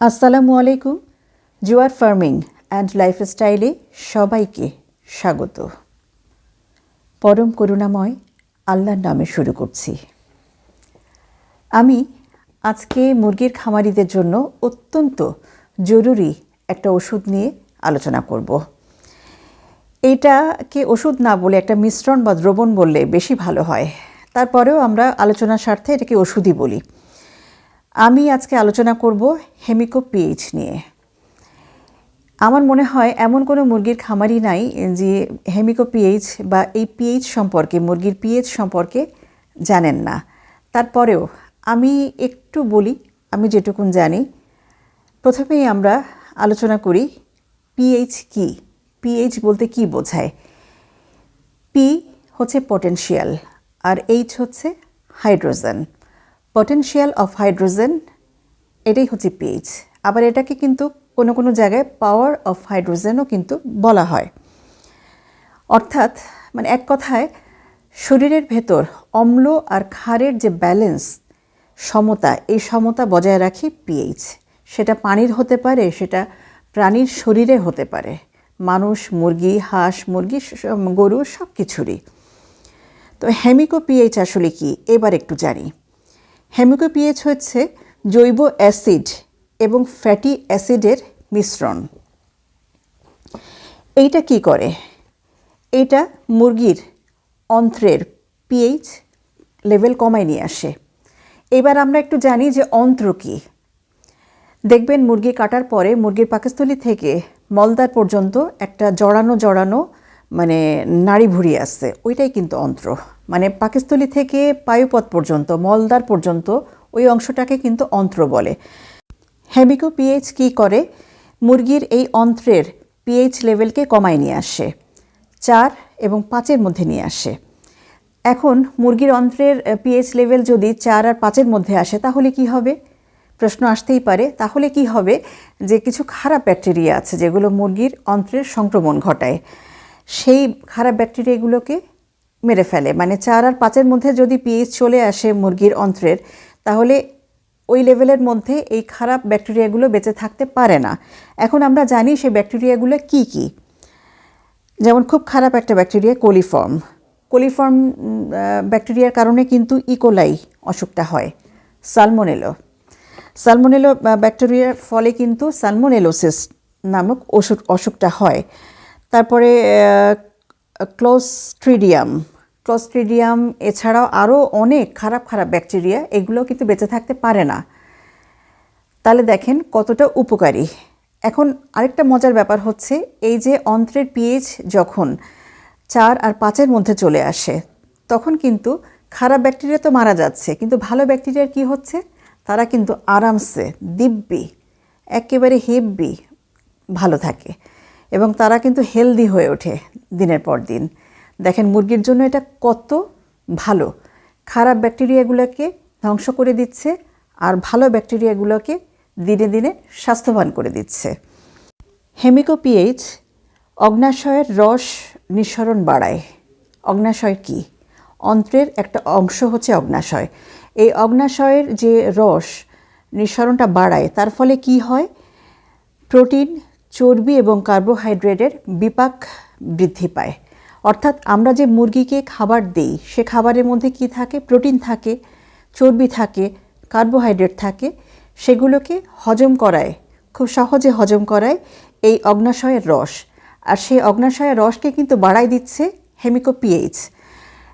আসসালামু আলাইকুম। জুয়ার ফার্মিং অ্যান্ড লাইফস্টাইলে সবাইকে স্বাগত। পরম করুণাময় আল্লাহর নামে শুরু করছি। আমি আজকে মুরগির খামারিদের জন্য অত্যন্ত জরুরি একটা ওষুধ নিয়ে আলোচনা করব। এইটাকে ওষুধ না বলে একটা মিশ্রণ বা দ্রবণ বললে বেশি ভালো হয়। তারপরেও আমরা আলোচনার স্বার্থে এটাকে ওষুধই বলি। আমি আজকে আলোচনা করব হেমিকো পিএইচ নিয়ে। আমার মনে হয় এমন কোনো মুরগির খামারই নাই যে হেমিকো পিএইচ বা এই পিএইচ সম্পর্কে, মুরগির পিএইচ সম্পর্কে জানেন না। তারপরেও আমি একটু বলি, আমি যেটুকুন জানি। প্রথমেই আমরা আলোচনা করি পিএইচ কী, পিএইচ বলতে কী বোঝায়। পি হচ্ছে পটেনশিয়াল আর এইচ হচ্ছে হাইড্রোজেন। পটেনশিয়াল অফ হাইড্রোজেন, এটাই হচ্ছে পিএইচ। আবার এটাকে কিন্তু কোনো কোনো জায়গায় পাওয়ার অফ হাইড্রোজেনও কিন্তু বলা হয়। অর্থাৎ মানে এক কথায় শরীরের ভেতর অম্ল আর ক্ষারের যে ব্যালেন্স, সমতা, এই সমতা বজায় রাখে পিএইচ। সেটা পানির হতে পারে, সেটা প্রাণীর শরীরে হতে পারে, মানুষ, মুরগি, হাঁস, মুরগি, গরু, সব কিছুরই। তো হেমিকো পিএইচ আসলে কি এবার একটু জানি। হেমিকো পিএইচ হচ্ছে জৈব অ্যাসিড এবং ফ্যাটি অ্যাসিডের মিশ্রণ। এইটা কি করে? এইটা মুরগির অন্ত্রের পিএইচ লেভেল কমায় নিয়ে আসে। এবার আমরা একটু জানি যে অন্ত্র কি। দেখবেন মুরগি কাটার পরে মুরগির পাকস্থলী থেকে মলদ্বার পর্যন্ত একটা জড়ানো মানে নাড়িভুঁড়ি আছে, ওইটাই কিন্তু অন্ত্র। মানে পাকস্থলী থেকে পায়ুপথ পর্যন্ত, মলদ্বার পর্যন্ত ওই অংশটাকে কিন্তু অন্ত্র বলে। হেমিকো পিএইচ কী করে? মুরগির এই অন্ত্রের পিএইচ লেভেলকে কমায় নিয়ে আসে, 4 এবং 5-এর মধ্যে নিয়ে আসে। এখন মুরগির অন্ত্রের পিএইচ লেভেল যদি 4 আর 5-এর মধ্যে আসে তাহলে কি হবে? প্রশ্ন আসতেই পারে, তাহলে কি হবে? যে কিছু খারাপ ব্যাকটেরিয়া আছে যেগুলো মুরগির অন্ত্রের সংক্রমণ ঘটায়, সেই খারাপ ব্যাকটেরিয়াগুলোকে মেরে ফেলে। মানে 4 আর 5-এর মধ্যে যদি পিএইচ চলে আসে মুরগির অন্ত্রের, তাহলে ওই লেভেলের মধ্যে এই খারাপ ব্যাকটেরিয়াগুলো বেঁচে থাকতে পারে না। এখন আমরা জানি সেই ব্যাকটেরিয়াগুলো কি কি। যেমন খুব খারাপ একটা ব্যাকটেরিয়া কোলিফর্ম ব্যাকটেরিয়ার কারণে কিন্তু ইকোলাই অসুখটা হয়। সালমোনেলো ব্যাকটেরিয়ার ফলে কিন্তু সালমোনেলোসিস নামক অসুখটা হয়। তারপরে ক্লোস্ট্রিডিয়াম, এছাড়াও আরও অনেক খারাপ ব্যাকটেরিয়া, এগুলো কিন্তু বেঁচে থাকতে পারে না। তাহলে দেখেন কতটা উপকারী। এখন আরেকটা মজার ব্যাপার হচ্ছে, এই যে অন্ত্রের পিএইচ যখন 4 আর 5-এর মধ্যে চলে আসে, তখন কিন্তু খারাপ ব্যাকটেরিয়া তো মারা যাচ্ছে, কিন্তু ভালো ব্যাকটেরিয়ার কি হচ্ছে? তারা কিন্তু আরামসে দিব্যি, একেবারে হেব্বি ভালো থাকে এবং তারা কিন্তু হেলদি হয়ে ওঠে দিনের পর দিন। দেখেন মুরগির জন্য এটা কত ভালো। খারাপ ব্যাকটেরিয়াগুলোকে ধ্বংস করে দিচ্ছে আর ভালো ব্যাকটেরিয়াগুলোকে দিনে দিনে স্বাস্থ্যবান করে দিচ্ছে। হেমিকো পিএইচ অগ্নাশয়ের রস নিঃসরণ বাড়ায়। অগ্নাশয় কি? অন্ত্রের একটা অংশ হচ্ছে অগ্নাশয়। এই অগ্নাশয়ের যে রস নিঃসরণটা বাড়ায়, তার ফলে কি হয়? প্রোটিন, চর্বি এবং কার্বোহাইড্রেটের বিপাক বৃদ্ধি পায়। অর্থাৎ আমরা যে মুরগিকে খাবার দিই, সে খাবারের মধ্যে কি থাকে? প্রোটিন থাকে, চর্বি থাকে, কার্বোহাইড্রেট থাকে। সেগুলোকে হজম করায়, খুব সহজে হজম করায় এই অগ্নাশয়ের রস। আর সেই অগ্নাশয়ের রসকে কিন্তু বাড়ায় দিচ্ছে হেমিকো পিএইচ।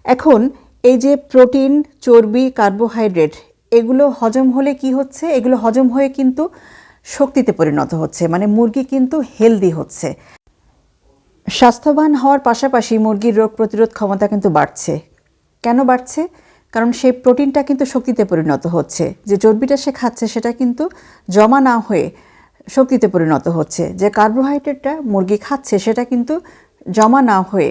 এখন এই যে প্রোটিন, চর্বি, কার্বোহাইড্রেট, এগুলো হজম হলে কি হচ্ছে? এগুলো হজম হয়ে কিন্তু শক্তিতে পরিণত হচ্ছে, মানে মুরগি কিন্তু হেলদি হচ্ছে। স্বাস্থ্যবান হওয়ার পাশাপাশি মুরগির রোগ প্রতিরোধ ক্ষমতা কিন্তু বাড়ছে। কেন বাড়ছে? কারণ সেই প্রোটিনটা কিন্তু শক্তিতে পরিণত হচ্ছে। যে চর্বিটা সে খাচ্ছে সেটা কিন্তু জমা না হয়ে শক্তিতে পরিণত হচ্ছে। যে কার্বোহাইড্রেটটা মুরগি খাচ্ছে সেটা কিন্তু জমা না হয়ে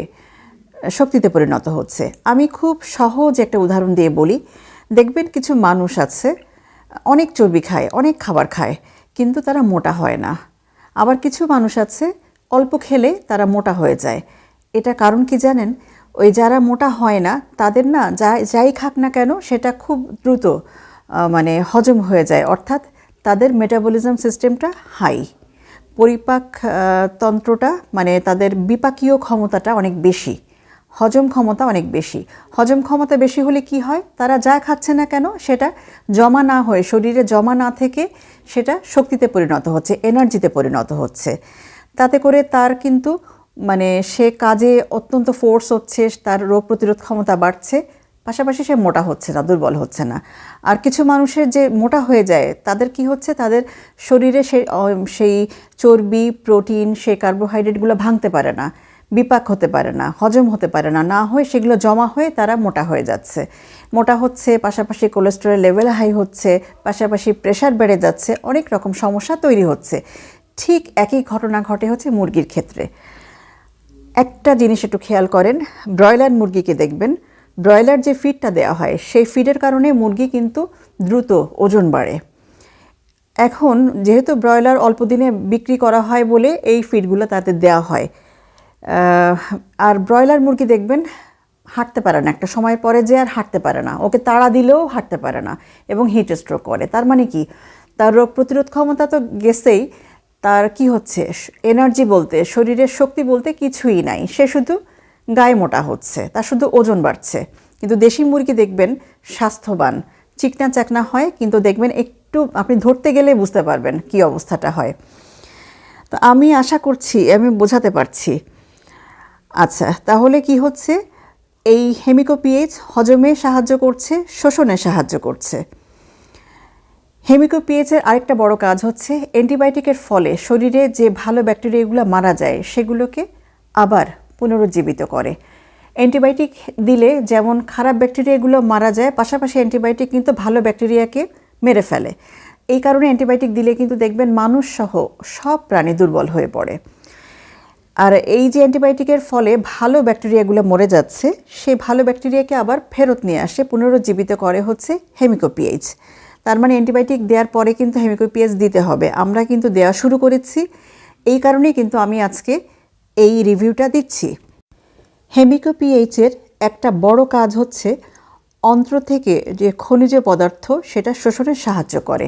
শক্তিতে পরিণত হচ্ছে। আমি খুব সহজ একটা উদাহরণ দিয়ে বলি। দেখবেন কিছু মানুষ আছে অনেক চর্বি খায়, অনেক খাবার খায়, কিন্তু তারা মোটা হয় না। আবার কিছু মানুষ আছে অল্প খেলে তারা মোটা হয়ে যায়। এটা কারণ কি জানেন? ওই যারা মোটা হয় না তাদের না যাই খাক না কেন সেটা খুব দ্রুত মানে হজম হয়ে যায়। অর্থাৎ তাদের মেটাবলিজম সিস্টেমটা হাই, পরিপাক তন্ত্রটা মানে তাদের বিপাকীয় ক্ষমতাটা অনেক বেশি, হজম ক্ষমতা অনেক বেশি। হজম ক্ষমতা বেশি হলে কি হয়, তারা যা খাচ্ছে না কেন সেটা জমা না হয়ে, শরীরে জমা না থেকে সেটা শক্তিতে পরিণত হচ্ছে, এনার্জিতে পরিণত হচ্ছে। তাতে করে তার কিন্তু মানে সে কাজে অত্যন্ত ফোর্স হচ্ছে, তার রোগ প্রতিরোধ ক্ষমতা বাড়ছে, পাশাপাশি সে মোটা হচ্ছে না, দুর্বল হচ্ছে না। আর কিছু মানুষের যে মোটা হয়ে যায় তাদের কি হচ্ছে, তাদের শরীরে সেই চর্বি, প্রোটিন, সেই কার্বোহাইড্রেটগুলো ভাঙতে পারে না, বিপাক হতে পারে না, হজম হতে পারে না, না হয়ে সেগুলো জমা হয়ে তারা মোটা হয়ে যাচ্ছে, মোটা হচ্ছে, পাশাপাশি কোলেস্টেরল লেভেল হাই হচ্ছে, পাশাপাশি প্রেশার বেড়ে যাচ্ছে, অনেক রকম সমস্যা তৈরি হচ্ছে। ঠিক একই ঘটনা ঘটে হচ্ছে মুরগির ক্ষেত্রে। একটা জিনিস একটু খেয়াল করেন, ব্রয়লার মুরগিকে দেখবেন, ব্রয়লার যে ফিডটা দেওয়া হয় সেই ফিডের কারণে মুরগি কিন্তু দ্রুত ওজন বাড়ে। এখন যেহেতু ব্রয়লার অল্প দিনে বিক্রি করা হয় বলে এই ফিডগুলো তাদের দেওয়া হয়। আর ব্রয়লার মুরগি দেখবেন হাঁটতে পারে না, একটা সময় পরে যে আর হাঁটতে পারে না, ওকে তাড়া দিলেও হাঁটতে পারে না এবং হিট স্ট্রোক করে। তার মানে কি, তার রোগ প্রতিরোধ ক্ষমতা তো গেছেই, তার কি হচ্ছে, এনার্জি বলতে, শরীরের শক্তি বলতে কিছুই নাই, সে শুধু গায়ে মোটা হচ্ছে, তার শুধু ওজন বাড়ছে। কিন্তু দেশি মুরগি দেখবেন স্বাস্থ্যবান, চিকনা চাকনা হয়, কিন্তু দেখবেন একটু আপনি ধরতে গেলে বুঝতে পারবেন কি অবস্থাটা হয়। তো আমি আশা করছি আমি বোঝাতে পারছি। আচ্ছা, তাহলে কি হচ্ছে, এই হেমিকোপিএইচ হজমে সাহায্য করছে, শোষণে সাহায্য করছে। হেমিকোপিএইচের আরেকটা বড় কাজ হচ্ছে অ্যান্টিবায়োটিকের ফলে শরীরে যে ভালো ব্যাকটেরিয়াগুলো মারা যায় সেগুলোকে আবার পুনরুজ্জীবিত করে। অ্যান্টিবায়োটিক দিলে যেমন খারাপ ব্যাকটেরিয়াগুলো মারা যায়, পাশাপাশি অ্যান্টিবায়োটিক কিন্তু ভালো ব্যাকটেরিয়াকে মেরে ফেলে। এই কারণে অ্যান্টিবায়োটিক দিলে কিন্তু দেখবেন মানুষসহ সব প্রাণী দুর্বল হয়ে পড়ে। আর এই যে অ্যান্টিবায়োটিকের ফলে ভালো ব্যাকটেরিয়াগুলো মরে যাচ্ছে, সেই ভালো ব্যাকটেরিয়াকে আবার ফেরত নিয়ে আসে, পুনরুজ্জীবিত করে হচ্ছে হেমিকোপিএইচ। তার মানে অ্যান্টিবায়োটিক দেওয়ার পরে কিন্তু হেমিকোপিএইচ দিতে হবে। আমরা কিন্তু দেওয়া শুরু করেছি, এই কারণেই কিন্তু আমি আজকে এই রিভিউটা দিচ্ছি। হেমিকোপিএইচের একটা বড় কাজ হচ্ছে অন্ত্র থেকে যে খনিজ পদার্থ সেটা শোষণে সাহায্য করে।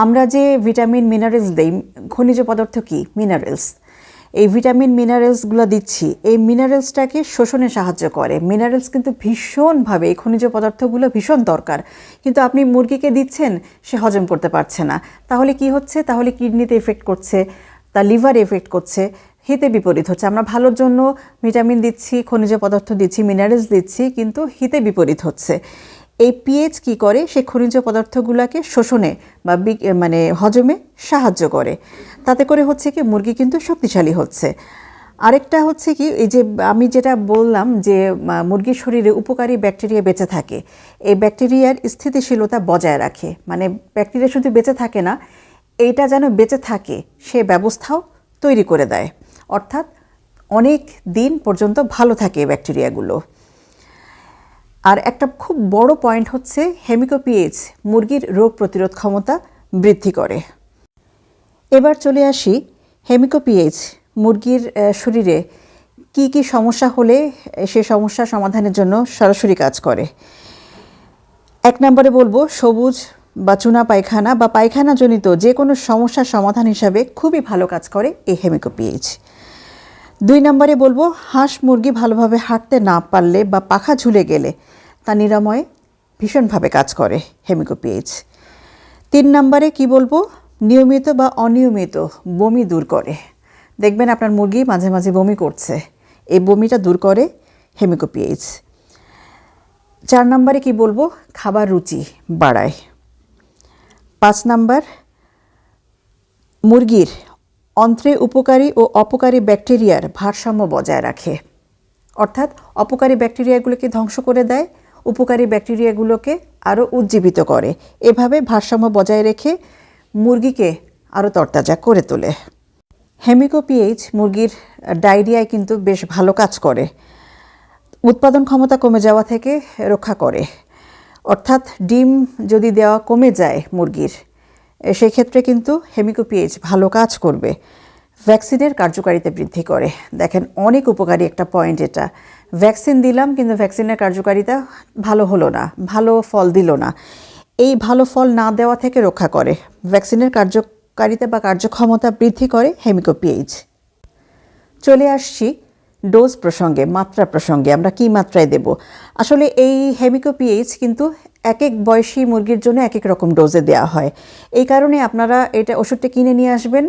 আমরা যে ভিটামিন মিনারেলস দেই, খনিজ পদার্থ কি, মিনারেলস, এই ভিটামিন মিনারেলসগুলো দিচ্ছি, এই মিনারেলসটাকে শোষণে সাহায্য করে। মিনারেলস কিন্তু ভীষণভাবে, এই খনিজ পদার্থগুলো ভীষণ দরকার, কিন্তু আপনি মুরগিকে দিচ্ছেন সে হজম করতে পারছে না। তাহলে কি হচ্ছে, তাহলে কিডনিতে এফেক্ট করছে, তার লিভারে এফেক্ট করছে, হিতে বিপরীত হচ্ছে। আমরা ভালোর জন্য ভিটামিন দিচ্ছি, খনিজ পদার্থ দিচ্ছি, মিনারেলস দিচ্ছি, কিন্তু হিতে বিপরীত হচ্ছে। এই পিএইচ কী করে, সে খনিজ পদার্থগুলোকে শোষণে বা মানে হজমে সাহায্য করে। তাতে করে হচ্ছে কি মুরগি কিন্তু শক্তিশালী হচ্ছে। আরেকটা হচ্ছে কি, এই যে আমি যেটা বললাম যে মুরগির শরীরে উপকারী ব্যাকটেরিয়া বেঁচে থাকে, এই ব্যাকটেরিয়ার স্থিতিশীলতা বজায় রাখে। মানে ব্যাকটেরিয়া শুধু বেঁচে থাকে না, এইটা যেন বেঁচে থাকে সে ব্যবস্থাও তৈরি করে দেয়, অর্থাৎ অনেক দিন পর্যন্ত ভালো থাকে এই ব্যাকটেরিয়াগুলো। আর একটা খুব বড় পয়েন্ট হচ্ছে হেমিকোপিএইচ মুরগির রোগ প্রতিরোধ ক্ষমতা বৃদ্ধি করে। এবার চলে আসি হেমিকোপিএইচ মুরগির শরীরে কি কি সমস্যা হলে সে সমস্যা সমাধানের জন্য সরাসরি কাজ করে। এক নম্বরে বলবো সবুজ বা চুনা পায়খানা বা পায়খানাজনিত যে কোনো সমস্যার সমাধান হিসাবে খুবই ভালো কাজ করে এই হেমিকোপিএইচ। 2 নম্বরে বলবো হাঁস মুরগি ভালোভাবে হাঁটতে না পারলে বা পাখা ঝুলে গেলে তা নিরাময়ে ভীষণভাবে কাজ করে হেমিকোপিএইচ। 3 নম্বরে কি বলবো, নিয়মিত বা অনিয়মিত বমি দূর করে। দেখবেন আপনার মুরগি মাঝে মাঝে বমি করছে, এই বমিটা দূর করে হেমিকোপিএইচ। 4 নম্বরে কি বলবো, খাবার রুচি বাড়ায়। 5 নম্বর, মুরগির অন্ত্রে উপকারী ও অপকারী ব্যাকটেরিয়ার ভারসাম্য বজায় রাখে, অর্থাৎ অপকারী ব্যাকটেরিয়াগুলোকে ধ্বংস করে দেয়, উপকারী ব্যাকটেরিয়াগুলোকে আরও উজ্জীবিত করে। এভাবে ভারসাম্য বজায় রেখে মুরগিকে আরও তরতাজা করে তোলে। হেমিকোপিএইচ মুরগির ডায়রিয়ায় কিন্তু বেশ ভালো কাজ করে, উৎপাদন ক্ষমতা কমে যাওয়া থেকে রক্ষা করে। অর্থাৎ ডিম যদি দেওয়া কমে যায় মুরগির, সেই ক্ষেত্রে কিন্তু হেমিকোপিএইচ ভালো কাজ করবে। ভ্যাকসিনের কার্যকারিতা বৃদ্ধি করে। দেখেন অনেক উপকারী একটা পয়েন্ট এটা। ভ্যাকসিন দিলাম কিন্তু ভ্যাকসিনের কার্যকারিতা ভালো হলো না, ভালো ফল দিল না। এই ভালো ফল না দেওয়া থেকে রক্ষা করে। ভ্যাকসিনের কার্যকারিতা বা কার্যক্ষমতা বৃদ্ধি করে হেমিকো পিএইচ। চলে আসছি ডোজ প্রসঙ্গে, মাত্রা প্রসঙ্গে। আমরা কি মাত্রায় দেব? আসলে এই হেমিকো পিএইচ কিন্তু এক এক বয়সী মুরগির জন্য এক এক রকম ডোজে দেওয়া হয়। এই কারণে আপনারা এটা ওষুধটা কিনে নিয়ে আসবেন,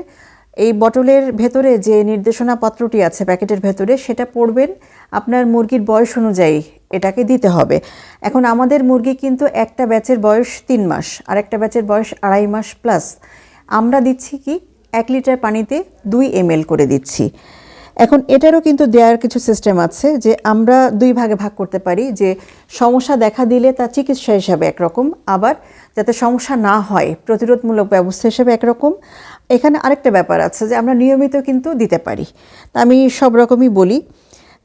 এই বটলের ভেতরে যে নির্দেশনাপত্রটি আছে প্যাকেটের ভেতরে সেটা পড়বেন, আপনার মুরগির বয়স অনুযায়ী এটাকে দিতে হবে। এখন আমাদের মুরগি কিন্তু একটা ব্যাচের বয়স 3 মাস আর একটা ব্যাচের বয়স 2.5 মাস প্লাস। আমরা দিচ্ছি কি 1 লিটার পানিতে 2 ml করে দিচ্ছি। এখন এটারও কিন্তু দেওয়ার কিছু সিস্টেম আছে যে আমরা 2 ভাগে ভাগ করতে পারি, যে সমস্যা দেখা দিলে তা চিকিৎসা হিসাবে একরকম, আবার যাতে সমস্যা না হয় প্রতিরোধমূলক ব্যবস্থা হিসেবে একরকম। এখানে আরেকটা ব্যাপার আছে যে আমরা নিয়মিত কিন্তু দিতে পারি। তা আমি সব রকমই বলি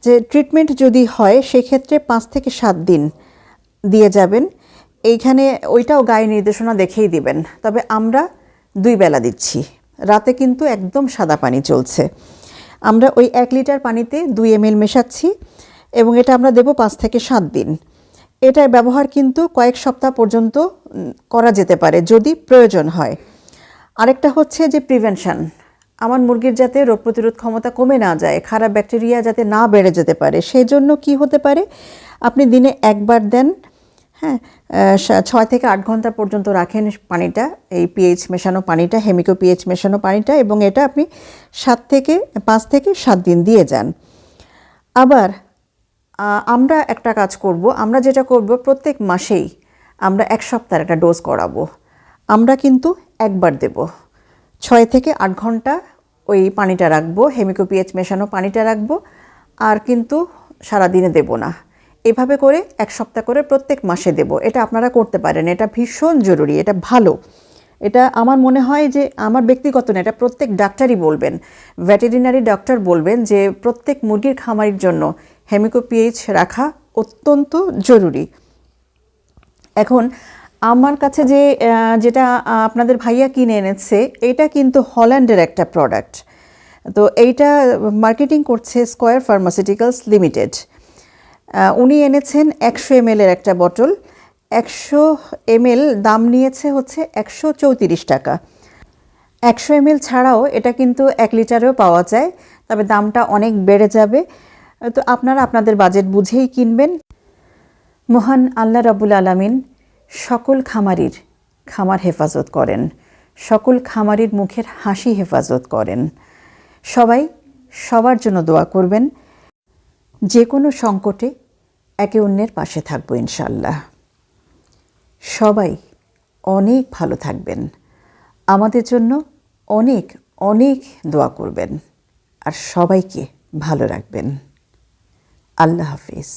যে ট্রিটমেন্ট যদি হয় সেক্ষেত্রে 5 থেকে 7 দিন দিয়ে যাবেন। এইখানে ওইটাও গায়ে নির্দেশনা দেখেই দিবেন, তবে আমরা 2 বেলা দিচ্ছি। রাতে কিন্তু একদম সাদা পানি চলছে। আমরা ওই 1 লিটার পানিতে 2 ml মেশাচ্ছি এবং এটা আমরা দেব 5 থেকে 7 দিন। এটার ব্যবহার কিন্তু কয়েক সপ্তাহ পর্যন্ত করা যেতে পারে যদি প্রয়োজন হয়। আরেকটা হচ্ছে যে প্রিভেনশন, আমার মুরগির যাতে রোগ প্রতিরোধ ক্ষমতা কমে না যায়, খারাপ ব্যাকটেরিয়া যাতে না বেড়ে যেতে পারে, সেই জন্য কি হতে পারে, আপনি দিনে একবার দেন, হ্যাঁ, 6 থেকে 8 ঘন্টা পর্যন্ত রাখেন পানিটা, এই পিএইচ মেশানো পানিটা, হেমিকো পিএইচ মেশানো পানিটা, এবং এটা আপনি 5 থেকে 7 দিন দিয়ে যান। আবার আমরা একটা কাজ করব, আমরা যেটা করব প্রত্যেক মাসেই আমরা 1 সপ্তাহের একটা ডোজ করাবো। আমরা কিন্তু একবার দেব, 6 থেকে 8 ঘন্টা ওই পানিটা রাখবো, হেমিকো পিএইচ মেশানো পানিটা রাখবো, আর কিন্তু সারাদিনে দেব না। এভাবে করে 1 সপ্তাহ করে প্রত্যেক মাসে দেব। এটা আপনারা করতে পারেন, এটা ভীষণ জরুরি, এটা ভালো। এটা আমার মনে হয় যে আমার ব্যক্তিগত না, এটা প্রত্যেক ডাক্তারই বলবেন, ভেটেরিনারি ডক্টর বলবেন যে প্রত্যেক মুরগির খামারির জন্য হেমিকো পিএইচ রাখা অত্যন্ত জরুরি। এখন আমার কাছে যেটা আপনাদের ভাইয়া কিনে এনেছে, এটা কিন্তু হল্যান্ডের একটা প্রোডাক্ট। তো এইটা মার্কেটিং করছে স্কয়ার ফার্মাসিউটিক্যালস লিমিটেড। উনি এনেছেন 100 ml এর একটা বটল। 100 ml দাম নিয়েছে হচ্ছে 134 টাকা। 100 ml ছাড়াও এটা কিন্তু 1 লিটারেও পাওয়া যায়, তবে দামটা অনেক বেড়ে যাবে। তো আপনারা আপনাদের বাজেট বুঝেই কিনবেন। মহান আল্লাহ রাব্বুল আলামিন সকল খামারির খামার হেফাজত করেন, সকল খামারির মুখের হাসি হেফাজত করেন। সবাই সবার জন্য দোয়া করবেন। যে কোনো সংকটে একে অন্যের পাশে থাকবো ইনশাআল্লাহ। সবাই অনেক ভালো থাকবেন, আমাদের জন্য অনেক অনেক দোয়া করবেন, আর সবাইকে ভালো রাখবেন। আল্লাহ হাফিজ।